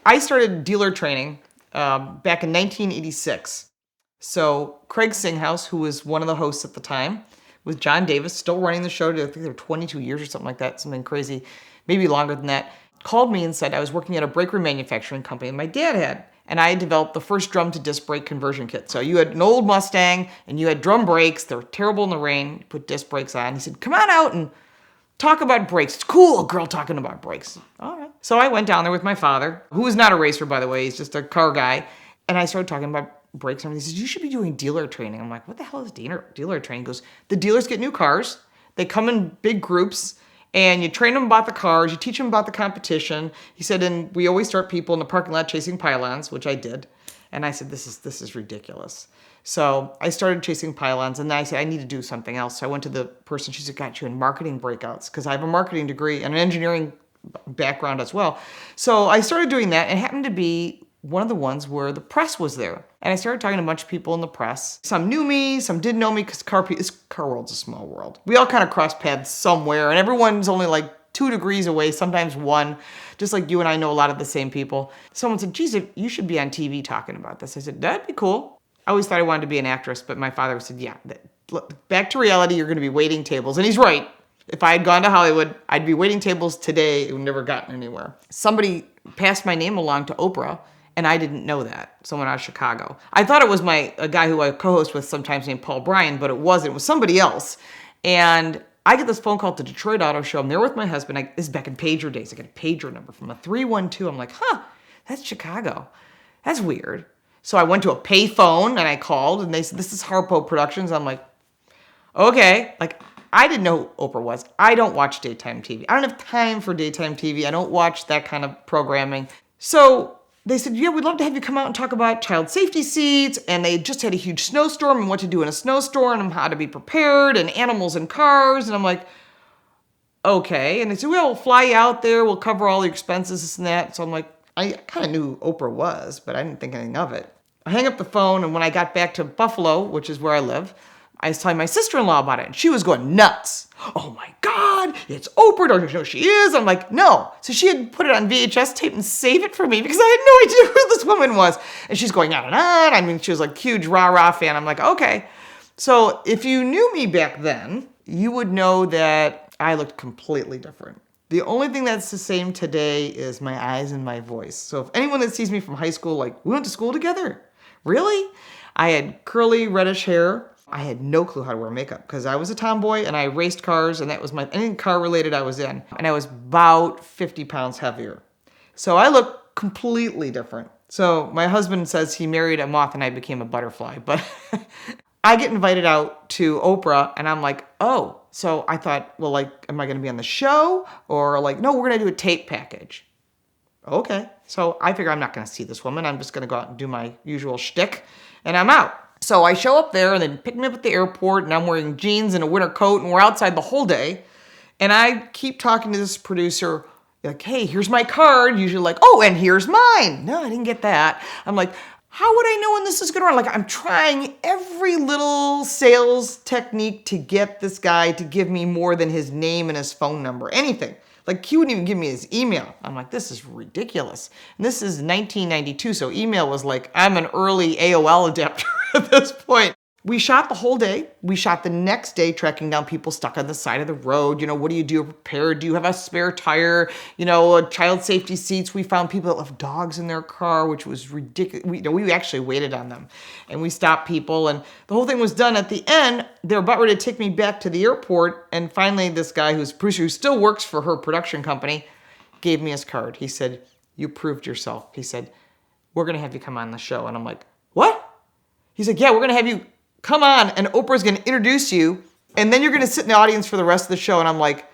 I started dealer training back in 1986. So Craig Singhouse, who was one of the hosts at the time, with John Davis, still running the show. I think they were 22 years or something like that, something crazy, maybe longer than that, called me and said I was working at a brake remanufacturing company my dad had. And I had developed the first drum to disc brake conversion kit. So you had an old Mustang and you had drum brakes. They were terrible in the rain. You put disc brakes on. He said, come on out and talk about brakes. It's cool, a girl talking about brakes. All right. So I went down there with my father, who is not a racer, by the way. He's just a car guy. And I started talking about brakes. And he says, you should be doing dealer training. I'm like, what the hell is dealer training? He goes, the dealers get new cars. They come in big groups. And you train them about the cars, you teach them about the competition. He said, and we always start people in the parking lot chasing pylons, which I did. And I said, this is ridiculous. So I started chasing pylons, and then I said, I need to do something else. So I went to the person, she said, got you in marketing breakouts, because I have a marketing degree and an engineering background as well. So I started doing that, and it happened to be one of the ones where the press was there. And I started talking to a bunch of people in the press. Some knew me, some didn't know me, because this car world's a small world. We all kind of cross paths somewhere, and everyone's only like 2 degrees away, sometimes 1, just like you and I know a lot of the same people. Someone said, geez, you should be on TV talking about this. I said, that'd be cool. I always thought I wanted to be an actress, but my father said, yeah, back to reality, you're going to be waiting tables. And he's right. If I had gone to Hollywood, I'd be waiting tables today. It would never gotten anywhere. Somebody passed my name along to Oprah, and I didn't know that. Someone out of Chicago. I thought it was a guy who I co-host with sometimes named Paul Bryan, but it wasn't. It was somebody else. And I get this phone call at the Detroit Auto Show. I'm there with my husband. This is back in pager days. I get a pager number from a 312. I'm like, that's Chicago. That's weird. So I went to a pay phone and I called, and they said, this is Harpo Productions. I'm like, okay. Like, I didn't know who Oprah was. I don't watch daytime TV. I don't have time for daytime TV. I don't watch that kind of programming. So they said, yeah, we'd love to have you come out and talk about child safety seats. And they just had a huge snowstorm and what to do in a snowstorm and how to be prepared and animals in cars. And I'm like, okay. And they said, well, we'll fly you out there. We'll cover all the expenses, this and that. So I'm like, I kind of knew who Oprah was, but I didn't think anything of it. I hang up the phone, and when I got back to Buffalo, which is where I live, I was telling my sister-in-law about it, and she was going nuts. Oh my God, it's Oprah, don't you know who she is? I'm like, no. So she had put it on VHS tape and saved it for me because I had no idea who this woman was. And she's going on and on. I mean, she was like a huge rah-rah fan. I'm like, okay. So if you knew me back then, you would know that I looked completely different. The only thing that's the same today is my eyes and my voice. So if anyone that sees me from high school, like, we went to school together. Really? I had curly reddish hair. I had no clue how to wear makeup because I was a tomboy and I raced cars, and that was anything car related I was in. And I was about 50 pounds heavier. So I look completely different. So my husband says he married a moth and I became a butterfly. But I get invited out to Oprah, and I'm like, oh. So I thought, well, like, am I going to be on the show? Or like, no, we're going to do a tape package. Okay. So I figure I'm not going to see this woman. I'm just going to go out and do my usual shtick, and I'm out. So I show up there, and they pick me up at the airport, and I'm wearing jeans and a winter coat, and we're outside the whole day. And I keep talking to this producer, like, hey, here's my card. Usually like, oh, and here's mine. No, I didn't get that. I'm like, how would I know when this is going to run? Like, I'm trying every little sales technique to get this guy to give me more than his name and his phone number, anything. Like, he wouldn't even give me his email. I'm like, this is ridiculous. And this is 1992, so email was like, I'm an early AOL adapter at this point. We shot the whole day. We shot the next day tracking down people stuck on the side of the road. You know, what do you do? Prepare? Do you have a spare tire? You know, child safety seats. We found people that left dogs in their car, which was ridiculous. We actually waited on them, and we stopped people, and the whole thing was done. At the end, they were about ready to take me back to the airport, and finally this guy who's a producer, who still works for her production company, gave me his card. He said, you proved yourself. He said, we're going to have you come on the show. And I'm like, what? He's like, yeah, we're going to have you come on, and Oprah's going to introduce you, and then you're going to sit in the audience for the rest of the show. And I'm like,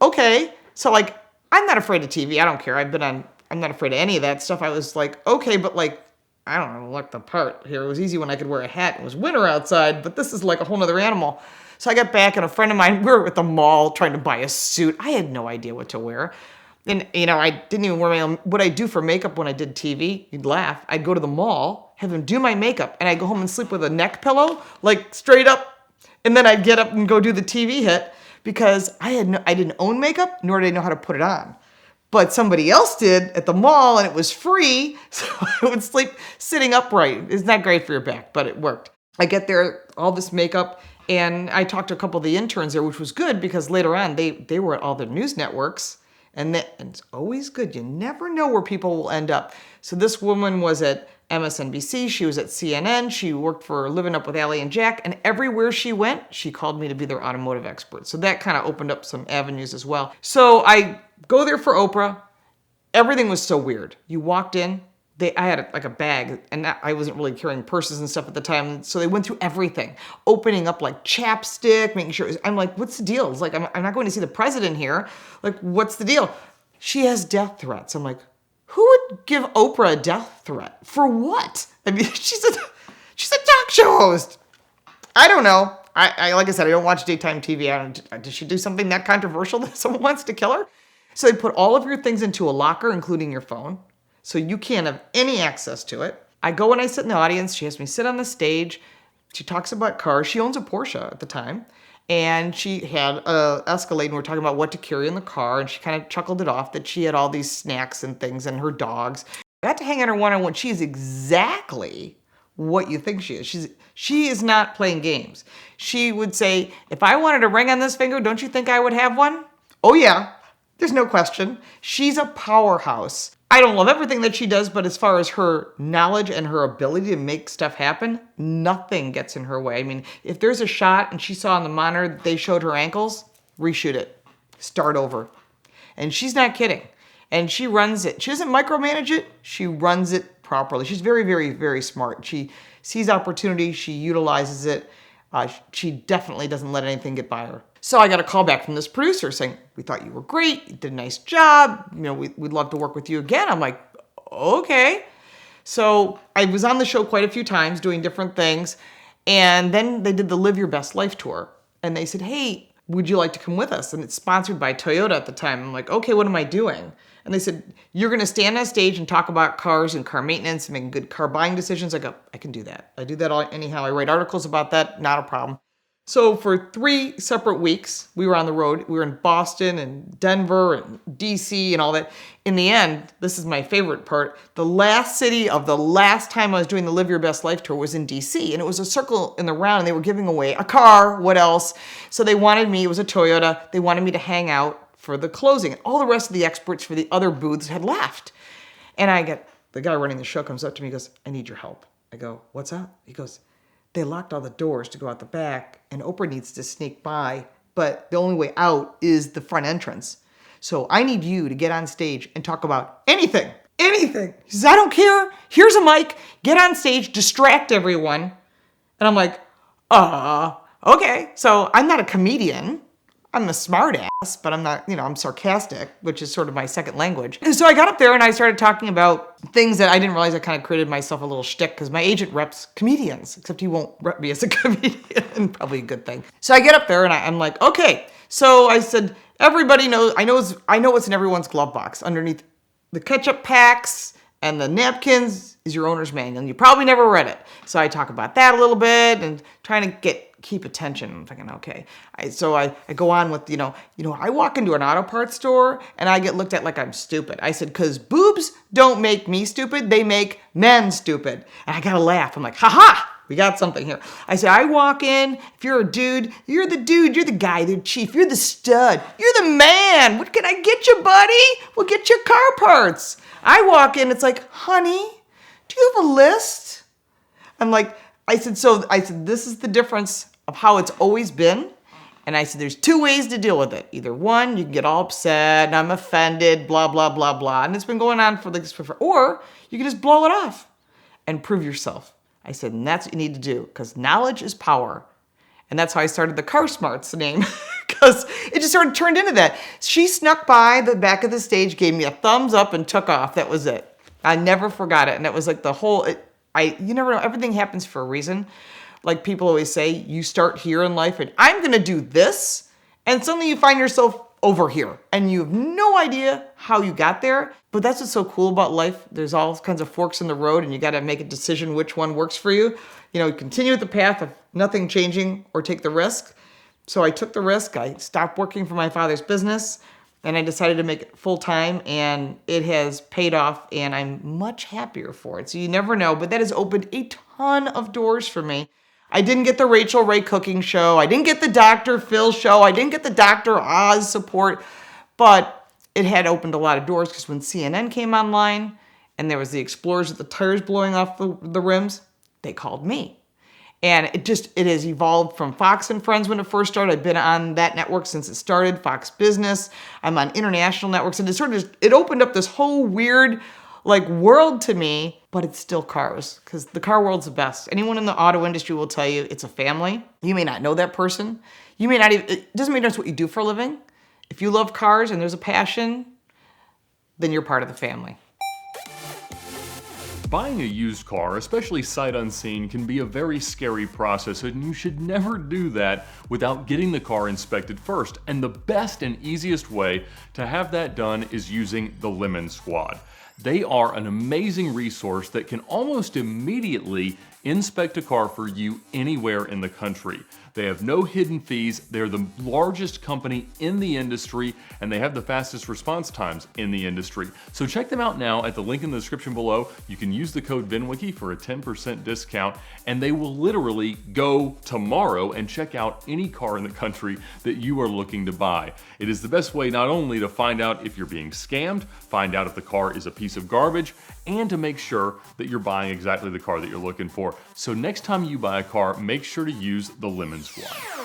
okay. So, like, I'm not afraid of TV. I don't care. I'm not afraid of any of that stuff. I was like, okay, but, like, I don't know, look the part here. It was easy when I could wear a hat. It was winter outside, but this is like a whole nother animal. So I got back, and a friend of mine, we were at the mall trying to buy a suit. I had no idea what to wear. And, you know, I didn't even wear my own. What I do for makeup when I did TV, you'd laugh. I'd go to the mall, have them do my makeup, and I'd go home and sleep with a neck pillow, like straight up. And then I'd get up and go do the TV hit because I didn't own makeup, nor did I know how to put it on. but somebody else did at the mall and it was free. So I would sleep sitting upright. It's not great for your back, but it worked. I get there, all this makeup, and I talked to a couple of the interns there, which was good because later on they were at all the news networks. And it's always good. You never know where people will end up. So this woman was at MSNBC. She was at CNN. She worked for Living Up with Allie and Jack. And everywhere she went, she called me to be their automotive expert. So that kind of opened up some avenues as well. So I go there for Oprah. Everything was so weird. You walked in. I had like a bag, and I wasn't really carrying purses and stuff at the time. So they went through everything, opening up like chapstick, making sure. I'm like, what's the deal? It's like, I'm not going to see the president here. Like, what's the deal? She has death threats. I'm like, who would give Oprah a death threat? For what? I mean, she's a talk show host. I don't know. I like I said, I don't watch daytime TV. Did she do something that controversial that someone wants to kill her? So they put all of your things into a locker, including your phone. So you can't have any access to it. I go and I sit in the audience. She has me sit on the stage. She talks about cars. She owns a Porsche at the time. And she had a Escalade, and we're talking about what to carry in the car. And she kind of chuckled it off that she had all these snacks and things and her dogs. I got to hang on her one-on-one. She is exactly what you think she is. She is not playing games. She would say, if I wanted a ring on this finger, don't you think I would have one? Oh, yeah. There's no question. She's a powerhouse. I don't love everything that she does, but as far as her knowledge and her ability to make stuff happen, nothing gets in her way. I mean, if there's a shot and she saw on the monitor that they showed her ankles, reshoot it. Start over. And she's not kidding. And she runs it. She doesn't micromanage it. She runs it properly. She's very, very, very smart. She sees opportunity. She utilizes it. She definitely doesn't let anything get by her. So I got a call back from this producer saying, we thought you were great. You did a nice job. You know, we'd love to work with you again. I'm like, okay. So I was on the show quite a few times doing different things. And then they did the Live Your Best Life tour. And they said, hey, would you like to come with us? And it's sponsored by Toyota at the time. I'm like, okay, what am I doing? And they said, you're going to stand on stage and talk about cars and car maintenance and making good car buying decisions. I go, I can do that. I do that anyhow. I write articles about that. Not a problem. So for 3 separate weeks, we were on the road. We were in Boston and Denver and DC and all that. In the end, this is my favorite part. The last city of the last time I was doing the Live Your Best Life tour was in DC. And it was a circle in the round, and they were giving away a car. What else? So they wanted me. It was a Toyota. They wanted me to hang out for the closing. And all the rest of the experts for the other booths had left. And the guy running the show comes up to me and goes, I need your help. I go, what's up? He goes, they locked all the doors to go out the back, and Oprah needs to sneak by, but the only way out is the front entrance. So I need you to get on stage and talk about anything. He says, I don't care. Here's a mic. Get on stage, distract everyone. And I'm like, okay. So I'm not a comedian. I'm a smart ass, but I'm not, I'm sarcastic, which is sort of my second language. And so I got up there and I started talking about things that I didn't realize. I kind of created myself a little shtick because my agent reps comedians, except he won't rep me as a comedian. Probably a good thing. So I get up there and I'm like, okay. So I said, everybody knows, I know what's in everyone's glove box. Underneath the ketchup packs and the napkins is your owner's manual. And you probably never read it. So I talk about that a little bit and trying to keep attention. I'm thinking, okay. So I go on with, I walk into an auto parts store and I get looked at like I'm stupid. I said, because boobs don't make me stupid. They make men stupid. And I got to laugh. I'm like, ha, we got something here. I said, I walk in. If you're a dude, you're the dude. You're the guy, the chief. You're the stud. You're the man. What can I get you, buddy? We'll get you car parts. I walk in. It's like, honey, do you have a list? I'm like, I said, this is the difference of how it's always been. And I said, there's 2 ways to deal with it. Either one, you can get all upset and I'm offended, blah, blah, blah, blah. And it's been going on or you can just blow it off and prove yourself. I said, and that's what you need to do because knowledge is power. And that's how I started the Car Smarts name because it just sort of turned into that. She snuck by the back of the stage, gave me a thumbs up and took off. That was it. I never forgot it. And it was like you never know. Everything happens for a reason. Like people always say, you start here in life and I'm going to do this. And suddenly you find yourself over here and you have no idea how you got there. But that's what's so cool about life. There's all kinds of forks in the road and you got to make a decision which one works for you. You continue with the path of nothing changing or take the risk. So I took the risk. I stopped working for my father's business. and I decided to make it full time, and it has paid off, and I'm much happier for it. So you never know, but that has opened a ton of doors for me. I didn't get the Rachel Ray cooking show. I didn't get the Dr. Phil show. I didn't get the Dr. Oz support, but it had opened a lot of doors because when CNN came online and there was the explorers with the tires blowing off the rims, they called me. And it has evolved from Fox and Friends when it first started. I've been on that network since it started, Fox Business. I'm on international networks, and it opened up this whole weird world to me, but it's still cars, because the car world's the best. Anyone in the auto industry will tell you it's a family. You may not know that person. You may not even, it doesn't matter what you do for a living. If you love cars and there's a passion, then you're part of the family. Buying a used car, especially sight unseen, can be a very scary process, and you should never do that without getting the car inspected first. And the best and easiest way to have that done is using the Lemon Squad. They are an amazing resource that can almost immediately inspect a car for you anywhere in the country. They have no hidden fees, they're the largest company in the industry, and they have the fastest response times in the industry. So check them out now at the link in the description below. You can use the code VINwiki for a 10% discount, and they will literally go tomorrow and check out any car in the country that you are looking to buy. It is the best way not only to find out if you're being scammed, find out if the car is a piece of garbage, and to make sure that you're buying exactly the car that you're looking for. So next time you buy a car, make sure to use the Lemon Squad.